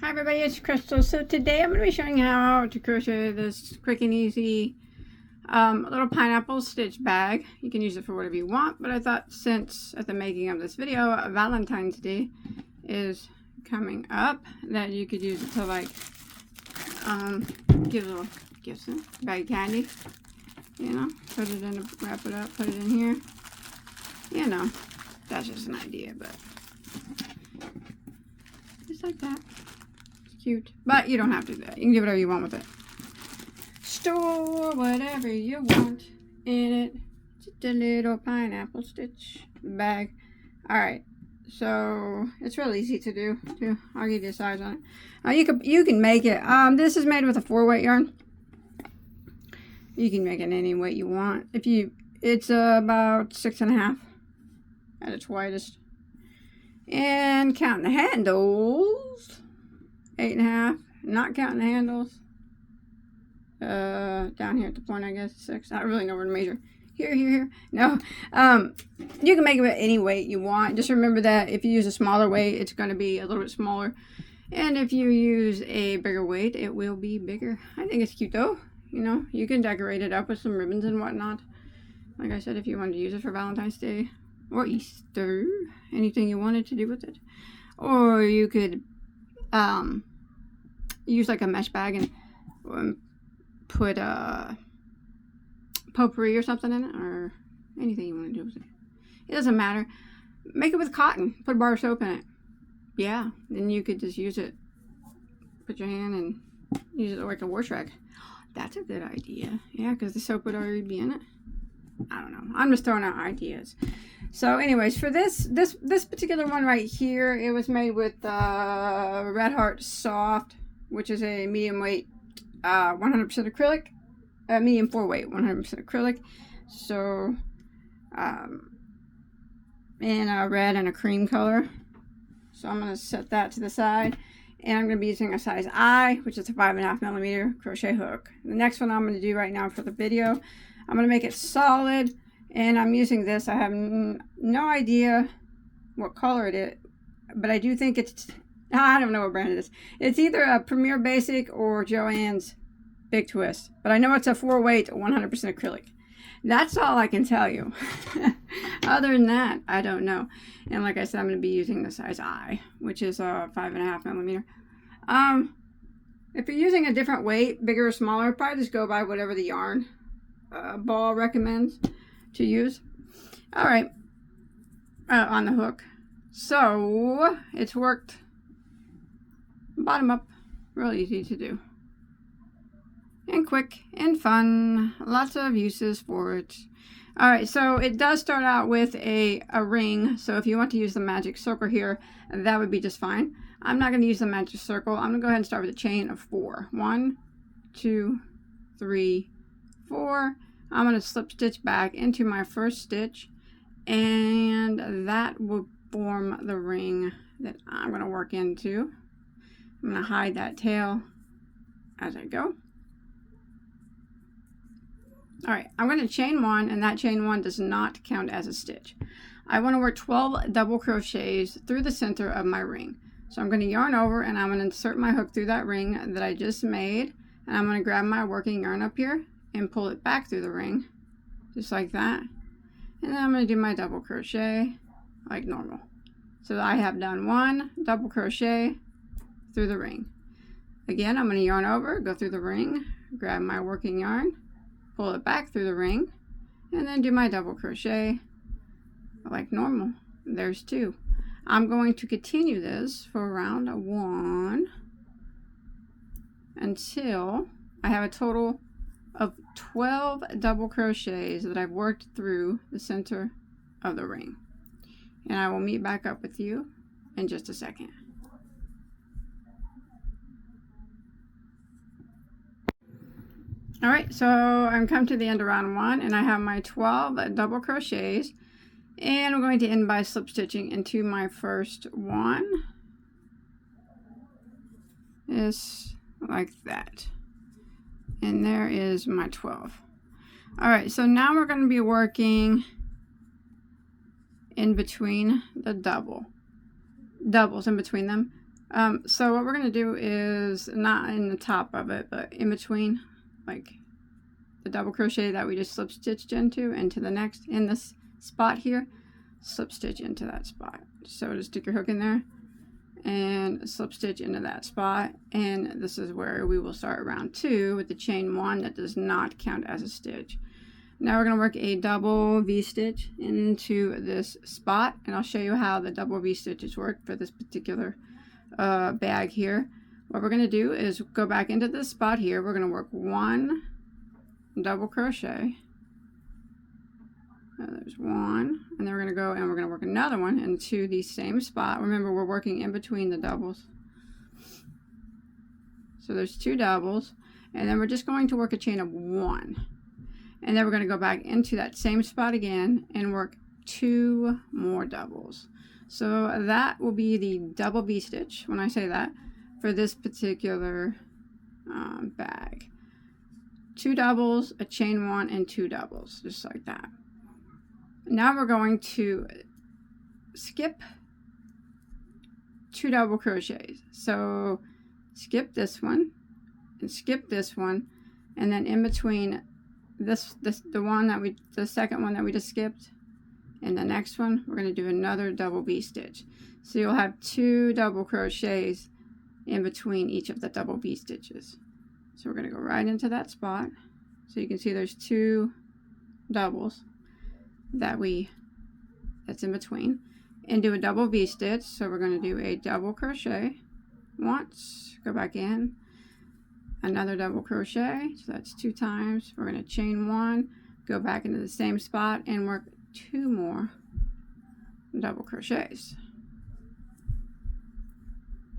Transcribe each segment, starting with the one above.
Hi everybody, it's Crystal. So today I'm going to be showing you how to crochet this quick and easy little pineapple stitch bag. You can use it for whatever you want, but I thought since at the making of this video, Valentine's Day is coming up, that you could use it to like give little gifts in bag of candy. You know, put it in, wrap it up, put it in here. You know, that's just an idea, but just like that. Cute, but you don't have to do that. You can do whatever you want with it. Store whatever you want in it. Just a little pineapple stitch bag. Alright, so it's real easy to do too. I'll give you a size on it. You can make it. This is made with a 4-weight yarn. You can make it any weight you want. It's about 6.5 at its widest. And counting the handles, 8.5, not counting the handles. Down here at the point, I guess 6. I don't really know where to measure. Here. No. You can make it any weight you want. Just remember that if you use a smaller weight, it's going to be a little bit smaller. And if you use a bigger weight, it will be bigger. I think it's cute though. You know, you can decorate it up with some ribbons and whatnot. Like I said, if you wanted to use it for Valentine's Day or Easter, anything you wanted to do with it. Or you could use like a mesh bag and put potpourri or something in it, or anything you want to do with it. It doesn't matter. Make it with cotton. Put a bar of soap in it. Yeah, then you could just use it. Put your hand and use it like a wash rag. That's a good idea. Yeah, because the soap would already be in it. I don't know. I'm just throwing out ideas. So anyways, for this particular one right here, it was made with Red Heart Soft, which is a medium weight 100% acrylic, medium 4-weight 100% acrylic. So in a red and a cream color. So I'm going to set that to the side, and I'm going to be using a size I, which is a 5.5mm crochet hook. The next one I'm going to do right now for the video, I'm going to make it solid, and I'm using this. I have no idea what color it is, but I do think it's, I don't know what brand it is. It's either a Premier Basic or Joann's Big Twist, but I know it's a 4-weight 100% acrylic. That's all I can tell you. Other than that, I don't know. And like I said, I'm going to be using the size I, which is a 5.5mm. If you're using a different weight, bigger or smaller, probably just go by whatever the yarn ball recommends to use. All right, on the hook. So it's worked bottom up, real easy to do, and quick and fun. Lots of uses for it. All right, so it does start out with a ring. So if you want to use the magic circle here, that would be just fine. I'm not going to use the magic circle. I'm going to go ahead and start with a chain of 4. 1, 2, 3, 4. I'm going to slip stitch back into my first stitch, and that will form the ring that I'm going to work into. I'm going to hide that tail as I go. Alright, I'm going to chain 1, and that chain 1 does not count as a stitch. I want to work 12 double crochets through the center of my ring. So I'm going to yarn over, and I'm going to insert my hook through that ring that I just made, and I'm going to grab my working yarn up here and pull it back through the ring, just like that. And then I'm going to do my double crochet like normal. So I have done 1 double crochet through the ring. Again, I'm going to yarn over, go through the ring, grab my working yarn, pull it back through the ring, and then do my double crochet like normal. There's 2. I'm going to continue this for round 1 until I have a total of 12 double crochets that I've worked through the center of the ring. And I will meet back up with you in just a second. Alright, so I'm come to the end of round 1, and I have my 12 double crochets, and I'm going to end by slip stitching into my first one. Just like that. And there is my 12. Alright, so now we're going to be working in between the doubles in between them. So what we're going to do is not in the top of it, but in between, like the double crochet that we just slip stitched into the next, in this spot here, slip stitch into that spot. So just stick your hook in there and slip stitch into that spot, and this is where we will start round 2 with the chain 1 that does not count as a stitch. Now we're going to work a double V-stitch into this spot, and I'll show you how the double V-stitches work for this particular bag here. What we're going to do is go back into this spot here. We're going to work 1 double crochet. There's 1, and then we're going to go and we're going to work another one into the same spot. Remember, we're working in between the doubles. So there's 2 doubles, and then we're just going to work a chain of 1. And then we're going to go back into that same spot again and work 2 more doubles. So that will be the double V-stitch, when I say that, for this particular bag. 2 doubles, a chain 1, and 2 doubles, just like that. Now we're going to skip 2 double crochets. So skip this one and skip this one, and then in between the second one that we just skipped and the next one, we're going to do another double V-stitch. So you'll have 2 double crochets in between each of the double V-stitches. So we're going to go right into that spot. So you can see there's 2 doubles that's in between, and do a double V-stitch. So we're going to do a double crochet once, go back in, another double crochet, so that's 2 times. We're going to chain 1, go back into the same spot and work 2 more double crochets.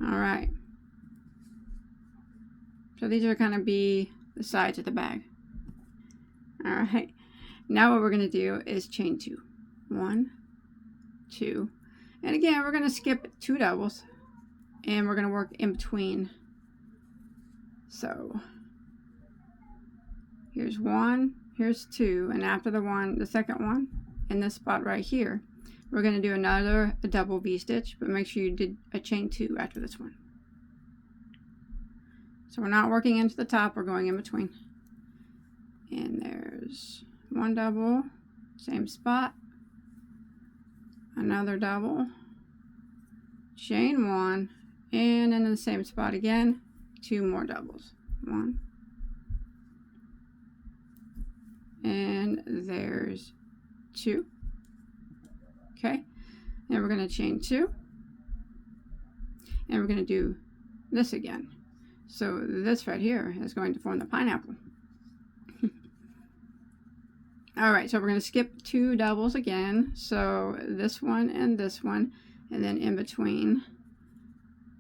All right, so these are going to be the sides of the bag. All right, now what we're going to do is chain 2. 1, 2, and again we're going to skip 2 doubles, and we're going to work in between. So here's 1, here's 2, and after the second one in this spot right here, we're going to do another double V-stitch, but make sure you did a chain 2 after this one. So we're not working into the top, we're going in between. And there's 1 double, same spot, another double, chain 1, and in the same spot again, 2 more doubles. 1, and there's 2. Okay, and we're going to chain 2, and we're going to do this again. So this right here is going to form the pineapple. All right, so we're going to skip 2 doubles again. So this one, and then in between,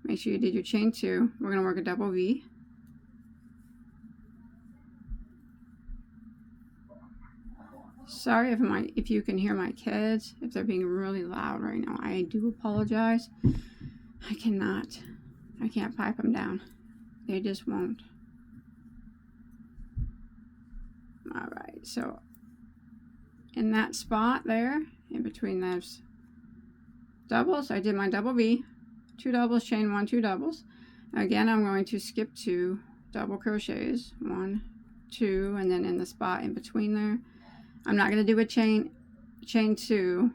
make sure you did your chain 2. We're going to work a double V. Sorry if you can hear my kids, if they're being really loud right now. I do apologize. I can't pipe them down. They just won't. All right, so in that spot there, in between those doubles, I did my double V, 2 doubles, chain 1, 2 doubles. Again, I'm going to skip 2 double crochets, 1, 2, and then in the spot in between there, I'm not going to do a chain 2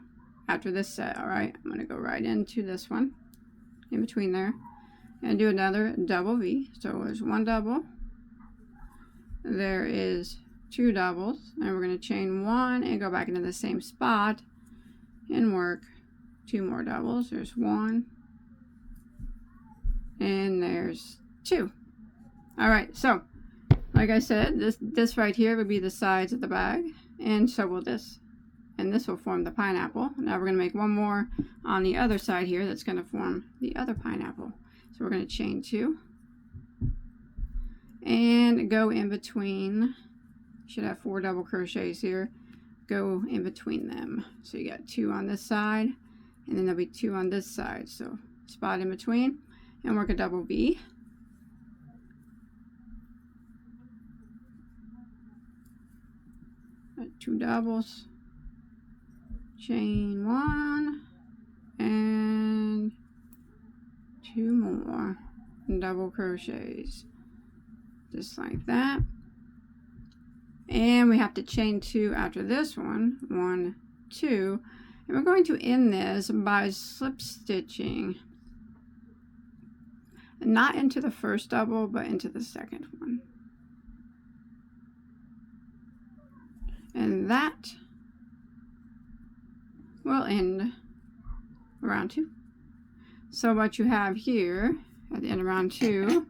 after this set. All right, I'm going to go right into this one in between there and do another double V. So there's 1 double, there is 2 doubles, and we're going to chain 1 and go back into the same spot and work 2 more doubles. There's 1, and there's 2. All right, so like I said, this right here would be the sides of the bag, and so will this, and this will form the pineapple. Now we're going to make 1 more on the other side here that's going to form the other pineapple. So we're going to chain 2 and go in between. Should have 4 double crochets here. Go in between them. So you got 2 on this side, and then there'll be 2 on this side. So spot in between and work a double V. Got 2 doubles, chain 1, and 2 more double crochets, just like that. And we have to chain 2 after this one. 1, 2, and we're going to end this by slip stitching, not into the first double but into the second one, and that will end round 2. So what you have here at the end of round 2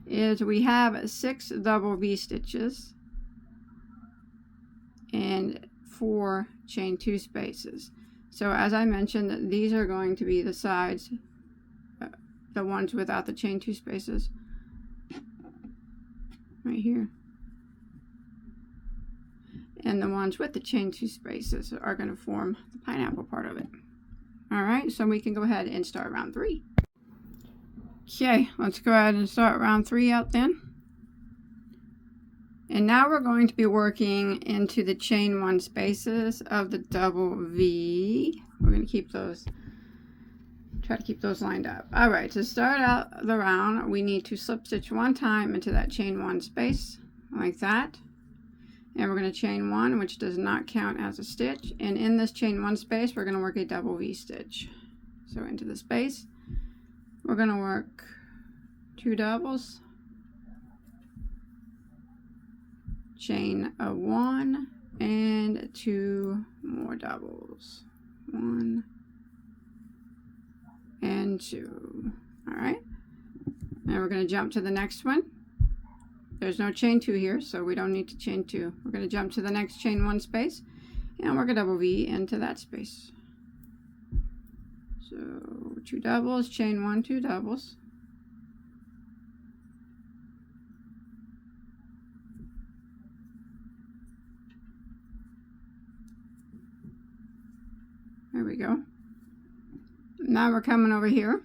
is we have 6 double V stitches and 4 chain 2 spaces. So as I mentioned, these are going to be the sides, the ones without the chain 2 spaces, right here. And the ones with the chain 2 spaces are going to form the pineapple part of it. Alright, so we can go ahead and start round 3. Okay, let's go ahead and start round 3 out then. And now we're going to be working into the chain 1 spaces of the double V. We're going to keep those, try to keep those lined up. Alright, to start out the round, we need to slip stitch 1 time into that chain 1 space, like that. And we're going to chain 1, which does not count as a stitch. And in this chain 1 space, we're going to work a double V stitch. So into the space, we're going to work 2 doubles, chain a 1, and 2 more doubles. 1 and 2. Alright. Now we're going to jump to the next one. There's no chain 2 here, so we don't need to chain 2. We're going to jump to the next chain 1 space and work a double V into that space. So 2 doubles, chain 1, 2 doubles. There we go. Now we're coming over here.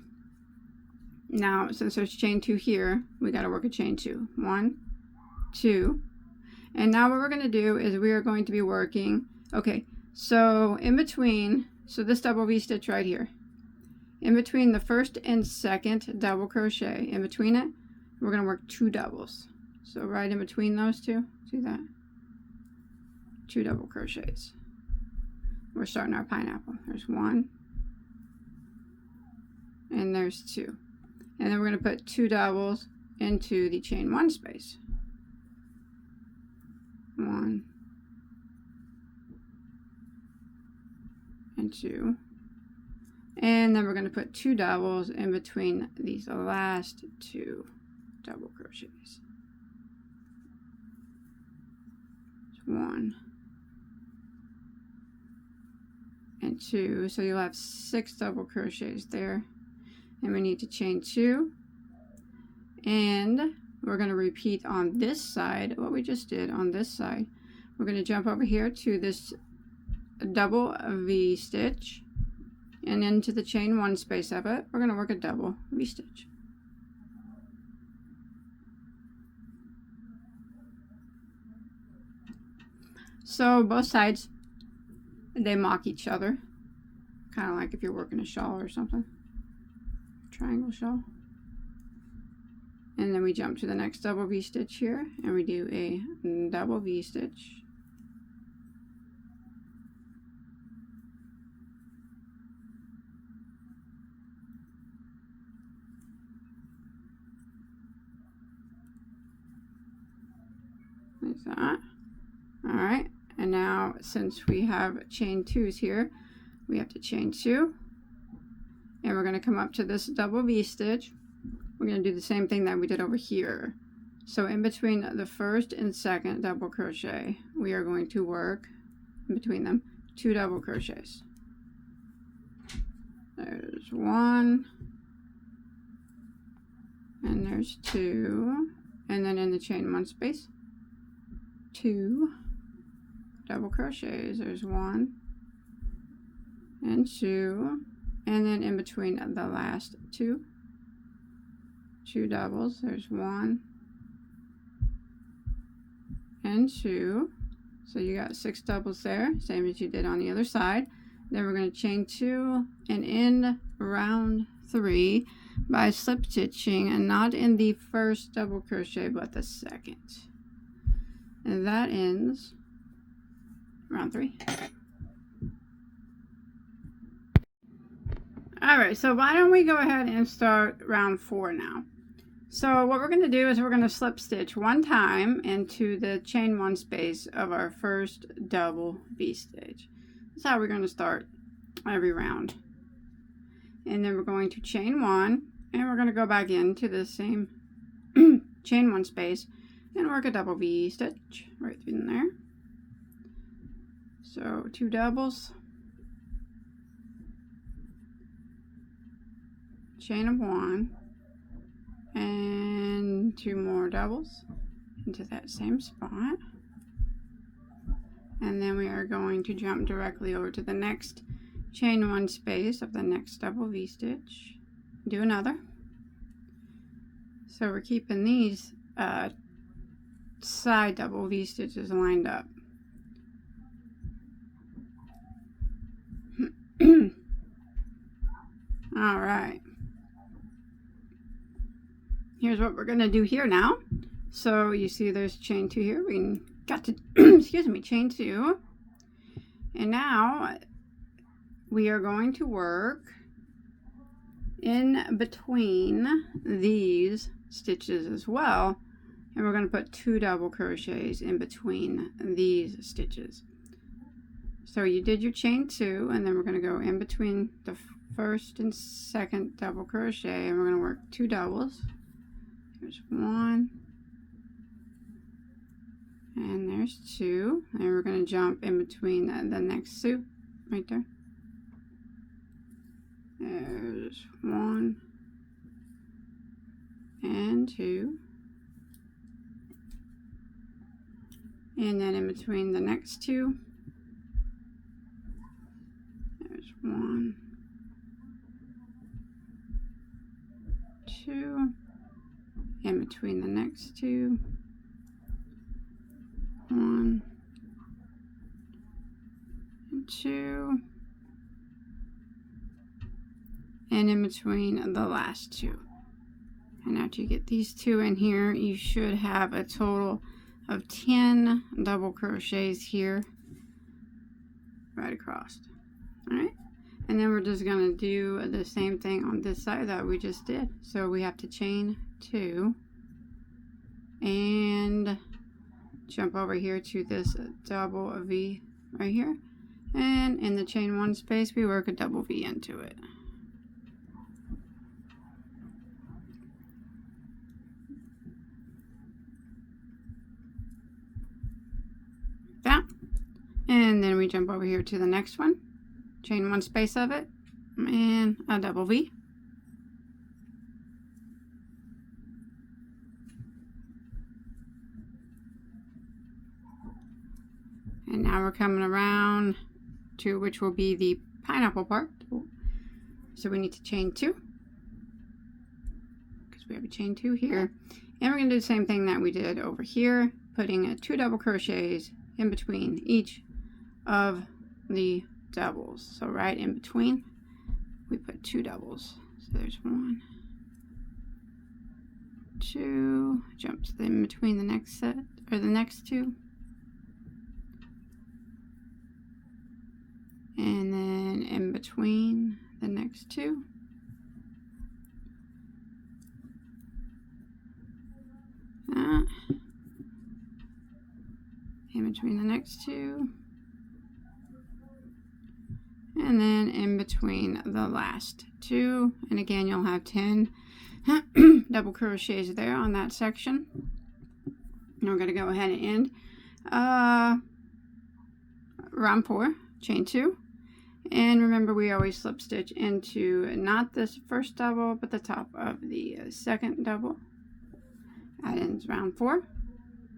Now, since there's chain 2 here, we got to work a chain 2. 1, 2. And now what we're going to do is we are going to be working, okay, so in between, so this double V stitch right here, in between the first and second double crochet, in between it, we're going to work 2 doubles. So right in between those two, see that? 2 double crochets. We're starting our pineapple. There's 1, and there's 2. And then we're going to put 2 doubles into the chain 1 space. 1 and 2. And then we're going to put 2 doubles in between these last 2 double crochets. 1 and 2. So you'll have 6 double crochets there. And we need to chain 2, and we're going to repeat on this side what we just did on this side. We're going to jump over here to this double V stitch, and into the chain 1 space of it, we're going to work a double V stitch. So both sides, they mock each other, kind of like if you're working a shawl or something. Triangle shawl. And then we jump to the next double V stitch here, and we do a double V stitch. Like that. Alright, and now since we have chain 2s here, we have to chain 2. And we're going to come up to this double V stitch. We're going to do the same thing that we did over here. So in between the first and second double crochet, we are going to work in between them 2 double crochets. There's 1, and there's 2, and then in the chain 1 space, 2 double crochets. There's 1 and 2. And then in between the last 2 doubles, there's 1 and 2. So you got 6 doubles there, same as you did on the other side. Then we're going to chain 2 and end round 3 by slip stitching, and not in the first double crochet but the second, and that ends round 3. Alright, so why don't we go ahead and start round 4 now. So what we're going to do is we're going to slip stitch one time into the chain 1 space of our first double V-stitch. That's how we're going to start every round. And then we're going to chain 1, and we're going to go back into the same chain 1 space and work a double V-stitch right through in there. So 2 doubles, chain of 1, and 2 more doubles into that same spot, and then we are going to jump directly over to the next chain 1 space of the next double V-stitch, do another. So we're keeping these side double V-stitches lined up. All right. Here's what we're going to do here now. So you see there's chain 2 here. We got to, excuse me, chain 2. And now we are going to work in between these stitches as well. And we're going to put 2 double crochets in between these stitches. So you did your chain 2, and then we're going to go in between the first and second double crochet, and we're going to work 2 doubles. There's 1, and there's 2, and we're going to jump in between the next 2 right there. There's 1 and 2, and then in between the next 2, there's 1, 2, in between the next 2, 1 and 2, and in between the last 2. And after you get these 2 in here, you should have a total of 10 double crochets here right across. All right, and then we're just going to do the same thing on this side that we just did. So we have to chain 2 and jump over here to this double V right here, and in the chain 1 space we work a double V into it. Like that, and then we jump over here to the next one, chain 1 space of it, and a double V. And now we're coming around to which will be the pineapple part. So we need to chain 2, because we have a chain 2 here. And we're going to do the same thing that we did over here, putting 2 double crochets in between each of the doubles. So right in between, we put 2 doubles. So there's 1, 2, jumps in between the next set, or the next 2. And then in between the next 2. In between the next 2. And then in between the last 2. And again, you'll have 10 double crochets there on that section. And we're going to go ahead and end round 4, chain 2. And remember, we always slip stitch into not this first double, but the top of the second double. That ends round 4,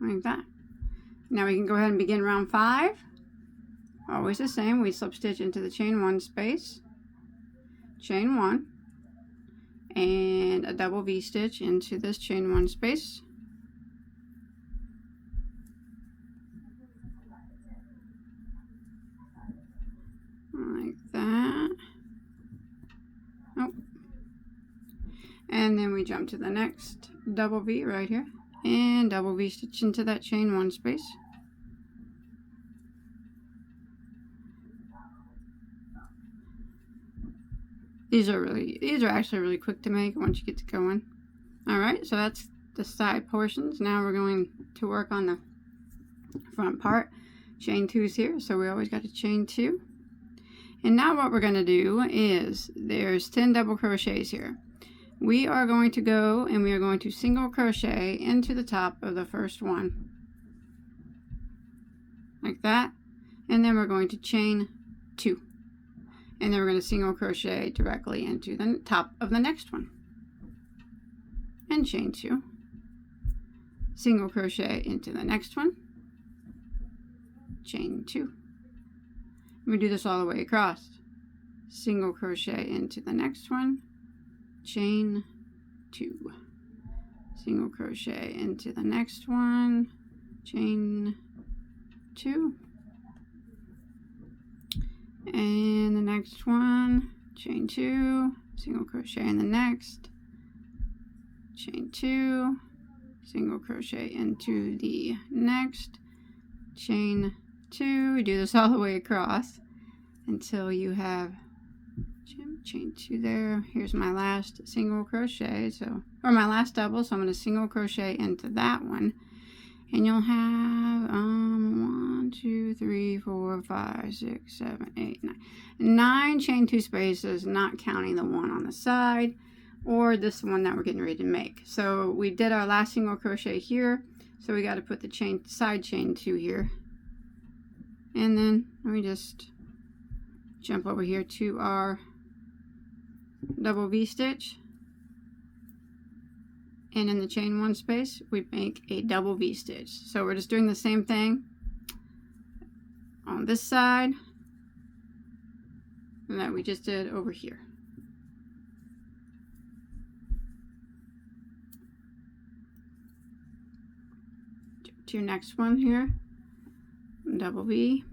like that. Now we can go ahead and begin round 5. Always the same. We slip stitch into the chain 1 space, chain 1, and a double V stitch into this chain 1 space. Like that. And then we jump to the next double V right here, and double V stitch into that chain 1 space. These are actually really quick to make once you get to going. Alright, so that's the side portions. Now we're going to work on the front part. Chain 2's here, so we always got to chain 2. And now what we're going to do is, there's 10 double crochets here. We are going to go and we are going to single crochet into the top of the first one. Like that. And then we're going to chain 2. And then we're going to single crochet directly into the top of the next one. And chain 2. Single crochet into the next one. Chain 2. We do this all the way across. Single crochet into the next one. Chain 2. Single crochet into the next one. Chain 2. And the next one, chain 2, single crochet in the next, chain 2, single crochet into the next, chain 2. We do this all the way across until you have chain 2 there. Here's my last single crochet, or my last double, so I'm going to single crochet into that one. And you'll have 1, 2, 3, 4, 5, 6, 7, 8, 9. 9 chain 2 spaces, not counting the one on the side or this one that we're getting ready to make. So we did our last single crochet here, so we got to put the side chain 2 here. And then we just jump over here to our double V stitch. And in the chain 1 space, we make a double V stitch. So we're just doing the same thing on this side that we just did over here. Jump to your next one here, double V.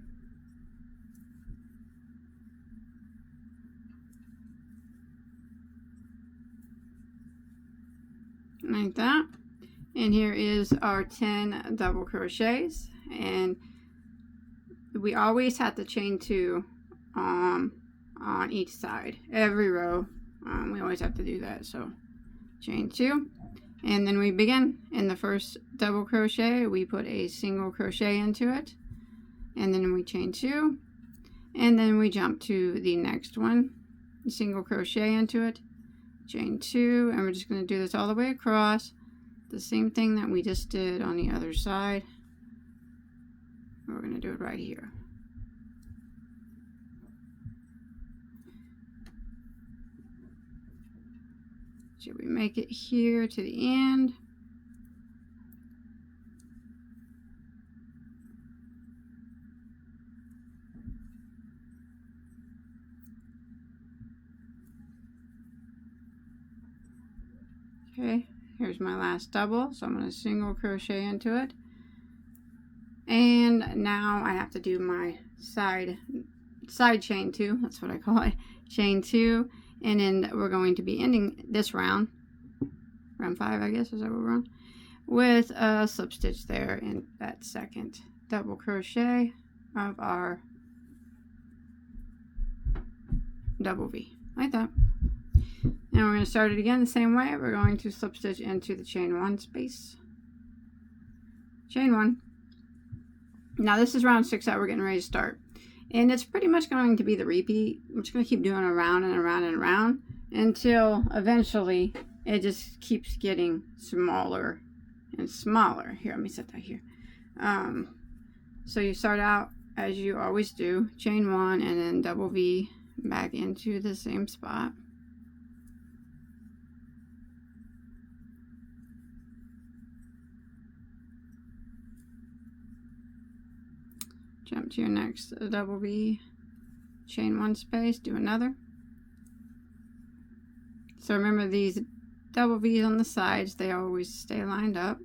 Like that. And here is our 10 double crochets, and we always have to chain 2 on each side, every row. We always have to do that. So chain 2, and then we begin. In the first double crochet, we put a single crochet into it, and then we chain 2, and then we jump to the next one, single crochet into it, chain 2, and we're just going to do this all the way across, the same thing that we just did on the other side. We're going to do it right here. Should we make it here to the end? Okay, here's my last double, so I'm going to single crochet into it. And now I have to do my side chain 2, that's what I call it, chain 2, and then we're going to be ending this round 5 I guess, is that what we're on, with a slip stitch there in that second double crochet of our double V, like that. Now we're going to start it again the same way. We're going to slip stitch into the chain 1 space, chain 1. Now this is round 6 that we're getting ready to start, and it's pretty much going to be the repeat. I'm just going to keep doing around and around and around until eventually it just keeps getting smaller and smaller. Here, let me set that here. So you start out as you always do, chain 1 and then double V back into the same spot. Jump to your next double V, chain 1 space, do another. So remember, these double V's on the sides, they always stay lined up.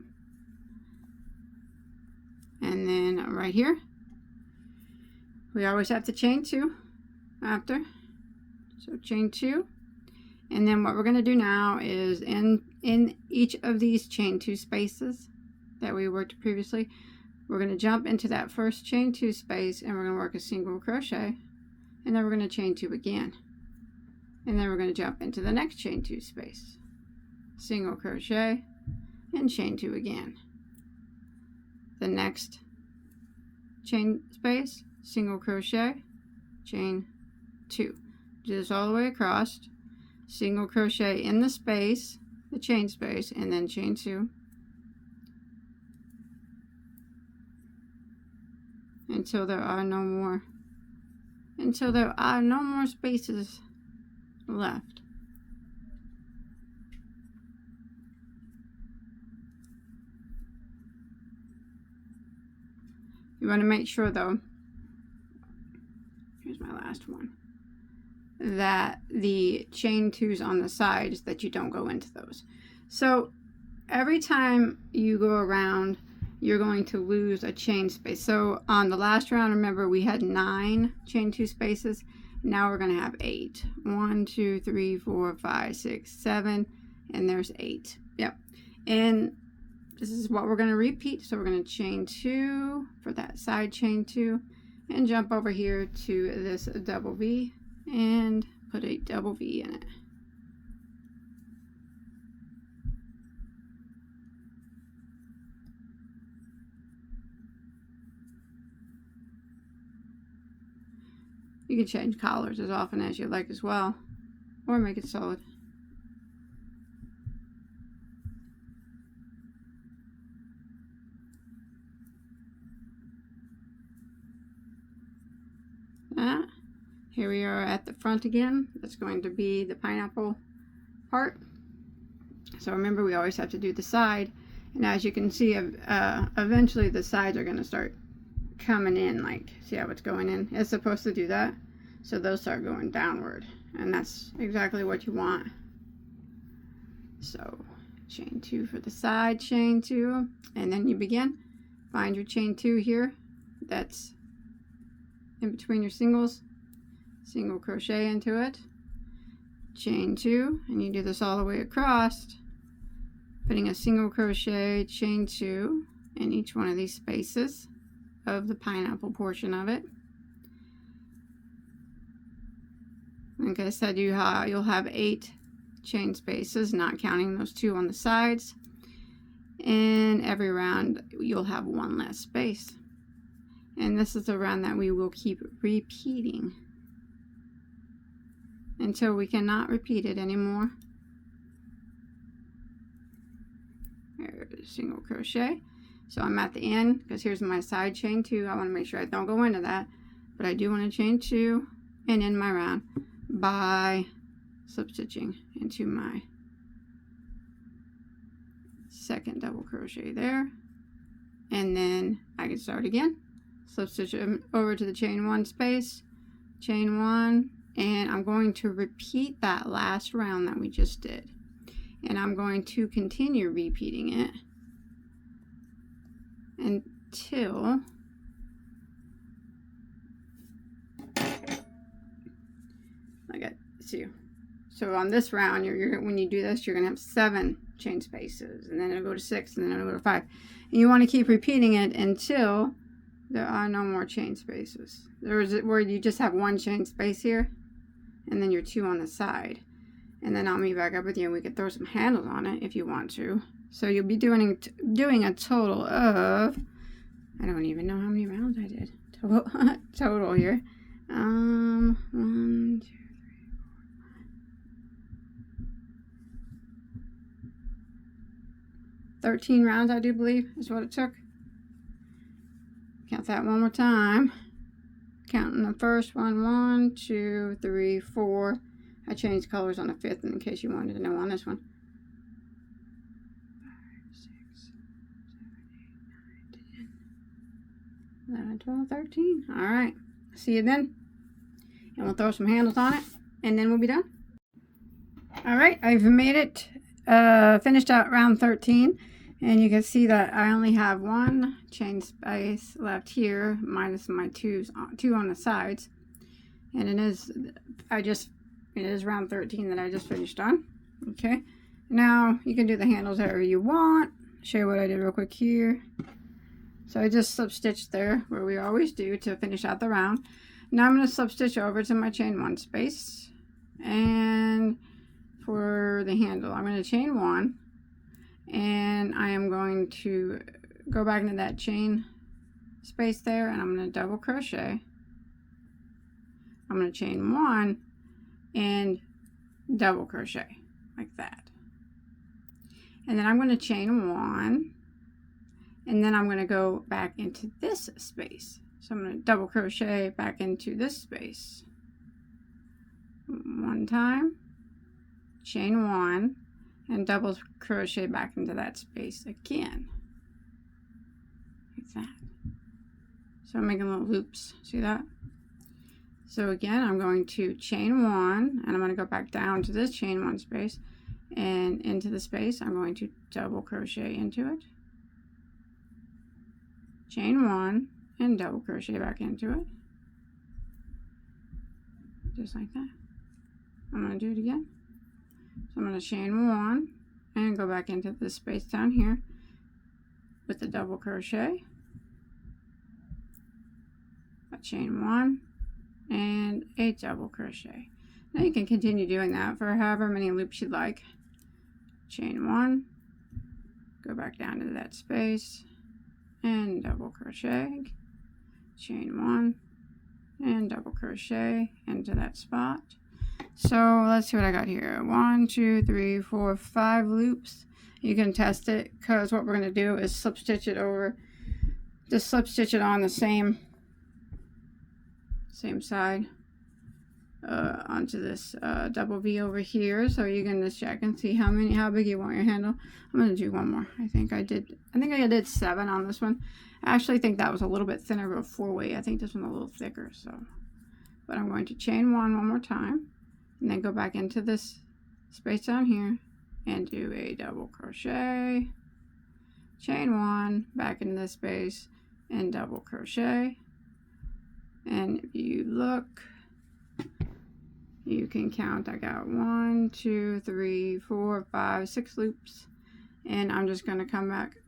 And then right here, we always have to chain 2 after. So chain 2, And then what we're going to do now is in each of these chain 2 spaces that we worked previously, we're going to jump into that first chain 2 space, and we're going to work a single crochet, and then we're going to chain 2 again, and then we're going to jump into the next chain 2 space, single crochet, and chain 2 again. The next chain space, single crochet, chain 2. Do this all the way across, single crochet in the space, the chain space, and then chain 2 until there are no more spaces left. You want to make sure though, here's my last one, that the chain 2s on the sides, that you don't go into those. So every time you go around, you're going to lose a chain space. So on the last round, remember we had 9 chain 2 spaces. Now we're going to have 8. 1, 2, 3, 4, 5, 6, 7, and there's 8. Yep. And this is what we're going to repeat. So we're going to chain 2 for that side chain 2 and jump over here to this double V and put a double V in it. You can change collars as often as you like as well, or make it solid. Here we are at the front again. That's going to be the pineapple part. So remember, we always have to do the side, and as you can see, eventually the sides are going to start coming in. Like, see how it's going in? It's supposed to do that, so those start going downward, and that's exactly what you want. So chain 2 for the side, chain 2, and then you begin. Find your chain 2 here, that's in between your singles, single crochet into it, chain 2, and you do this all the way across, putting a single crochet, chain 2 in each one of these spaces of the pineapple portion of it. Like I said, you'll have 8 chain spaces, not counting those 2 on the sides, and every round you'll have 1 less space. And this is a round that we will keep repeating until we cannot repeat it anymore. There's single crochet. So I'm at the end, because here's my side chain 2. I want to make sure I don't go into that, but I do want to chain 2 and end my round by slip stitching into my second double crochet there, and then I can start again, slip stitch over to the chain 1 space, chain 1, and I'm going to repeat that last round that we just did, and I'm going to continue repeating it until I got, see, so on this round, when you do this, you're gonna have 7 chain spaces, and then it'll go to 6, and then it'll go to 5, and you want to keep repeating it until there are no more chain spaces. There's where you just have 1 chain space here, and then your 2 on the side, and then I'll meet back up with you, and we can throw some handles on it if you want to. So you'll be doing a total of, I don't even know how many rounds I did total here. 1, 2, 3, 13 rounds, I do believe, is what it took. Count that one more time. Counting the first one, 1, 2, 3, 4. I changed colors on the 5th in case you wanted to know on this one. 5, 6, 7, 8, 9, 10, 11, 12, 13. All right. See you then. And we'll throw some handles on it, and then we'll be done. All right, I've made it, finished out round 13. And you can see that I only have 1 chain space left here, minus my 2 on the sides. And it is, It is round 13 that I just finished on. Okay, now you can do the handles however you want. Show you what I did real quick here. So I just slip stitched there where we always do to finish out the round. Now I'm going to slip stitch over to my chain 1 space, and for the handle I'm going to chain 1, and I am going to go back into that chain space there, and I'm going to double crochet. I'm going to chain 1 and double crochet like that, and then I'm going to chain 1, and then I'm going to go back into this space. So I'm going to double crochet back into this space 1 time, chain 1, and double crochet back into that space again like that. So I'm making little loops, see that? So again, I'm going to chain 1, and I'm going to go back down to this chain 1 space, and into the space I'm going to double crochet into it, chain 1, and double crochet back into it, just like that. I'm going to do it again. So I'm going to chain 1 and go back into this space down here with the double crochet, a chain 1, and a double crochet. Now you can continue doing that for however many loops you'd like. Chain 1, go back down to that space, and double crochet, chain 1, and double crochet into that spot. So let's see what I got here. 1, 2, 3, 4, 5 loops. You can test it, because what we're going to do is slip stitch it over, just slip stitch it on the same side onto this double V over here. So you can just check and see how big you want your handle. I'm going to do one more. I think I did 7 on this one. I actually think that was a little bit thinner of a 4-way. I think this one's a little thicker. So, but I'm going to chain 1 more time, and then go back into this space down here and do a double crochet, chain 1, back into this space, and double crochet. And if you look, you can count. I got 1, 2, 3, 4, 5, 6 loops, and I'm just going to come back,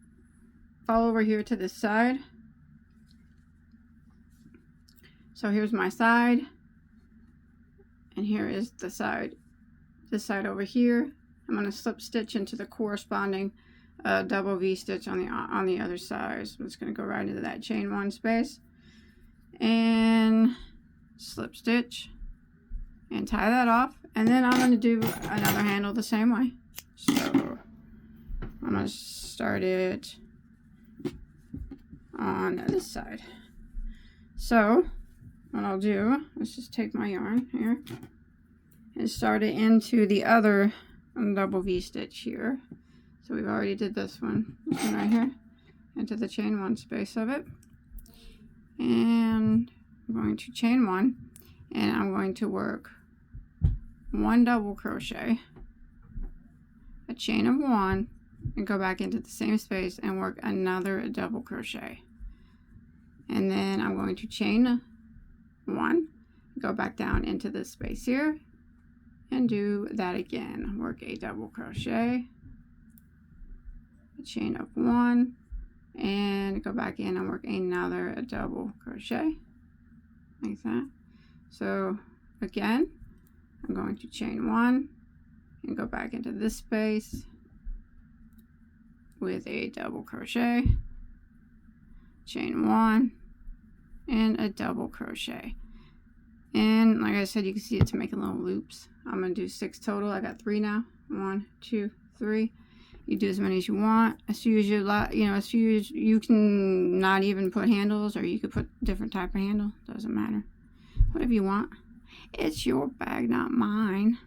fall over here to this side. So here's my side, and here is the side, this side over here. I'm going to slip stitch into the corresponding double V stitch on the other side. So I'm just going to go right into that chain 1 space and slip stitch and tie that off, and then I'm going to do another handle the same way. So I'm going to start it on this side. So what I'll do is just take my yarn here and start it into the other double V stitch here. So we've already did this one right here, into the chain 1 space of it, and I'm going to chain 1, and I'm going to work 1 double crochet, a chain of 1, and go back into the same space and work another double crochet, and then I'm going to chain 1, go back down into this space here and do that again. Work a double crochet, a chain of 1, and go back in and work another double crochet like that. So again, I'm going to chain 1 and go back into this space with a double crochet, chain 1, and a double crochet. And like I said, you can see it's making little loops. I'm going to do 6 total. I got 3 now. 1, 2, 3. You do as many as you want. As few as you can not even put handles, or you could put different type of handle. Doesn't matter. Whatever you want. It's your bag, not mine.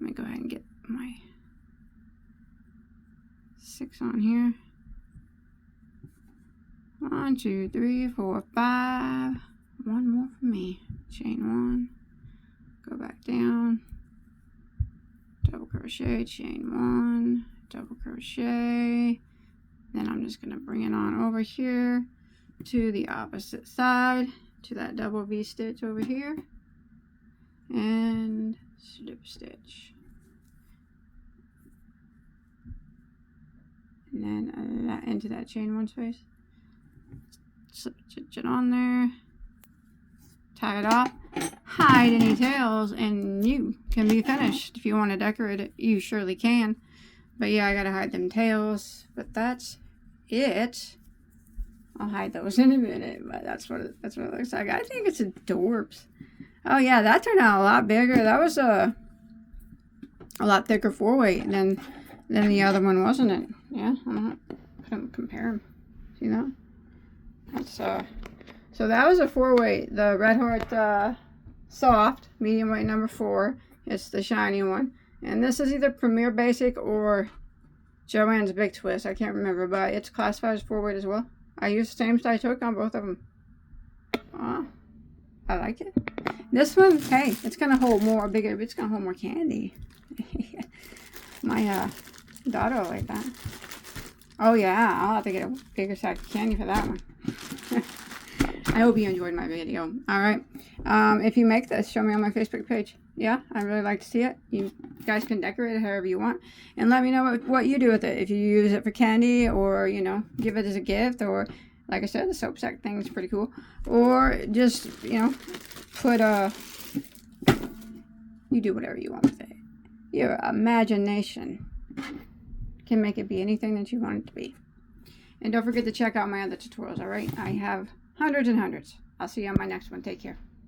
Let me go ahead and get my 6 on here. 1, 2, 3, 4, 5. One more for me. Chain 1. Go back down. Double crochet, chain 1, double crochet. Then I'm just going to bring it on over here to the opposite side, to that double V stitch over here, and slip stitch. And then into that chain one space. Slip stitch it on there. Tie it off. Hide any tails and you can be finished. If you want to decorate it, you surely can. But yeah, I gotta hide them tails. But that's it. I'll hide those in a minute, but that's what it looks like. I think it's adorbs. Oh yeah, that turned out a lot bigger. That was a lot thicker 4-weight than the other one, wasn't it? Yeah, I'm gonna put them, compare them. See that? That's so that was a 4-weight. The Red Heart Soft, medium weight number 4. It's the shiny one. And this is either Premier Basic or Joann's Big Twist. I can't remember, but it's classified as 4-weight as well. I used the same stitch hook on both of them. I like it. This one, hey, it's gonna hold more bigger. It's gonna hold more candy. My daughter will like that. Oh yeah, I'll have to get a bigger sack of candy for that one. I hope you enjoyed my video. Alright. If you make this, show me on my Facebook page. Yeah, I'd really like to see it. You guys can decorate it however you want. And let me know what you do with it. If you use it for candy or, you know, give it as a gift. Or, like I said, the soap sack thing is pretty cool. Or just, you know, put a... You do whatever you want with it. Your imagination can make it be anything that you want it to be. And don't forget to check out my other tutorials, alright? I have hundreds and hundreds. I'll see you on my next one. Take care.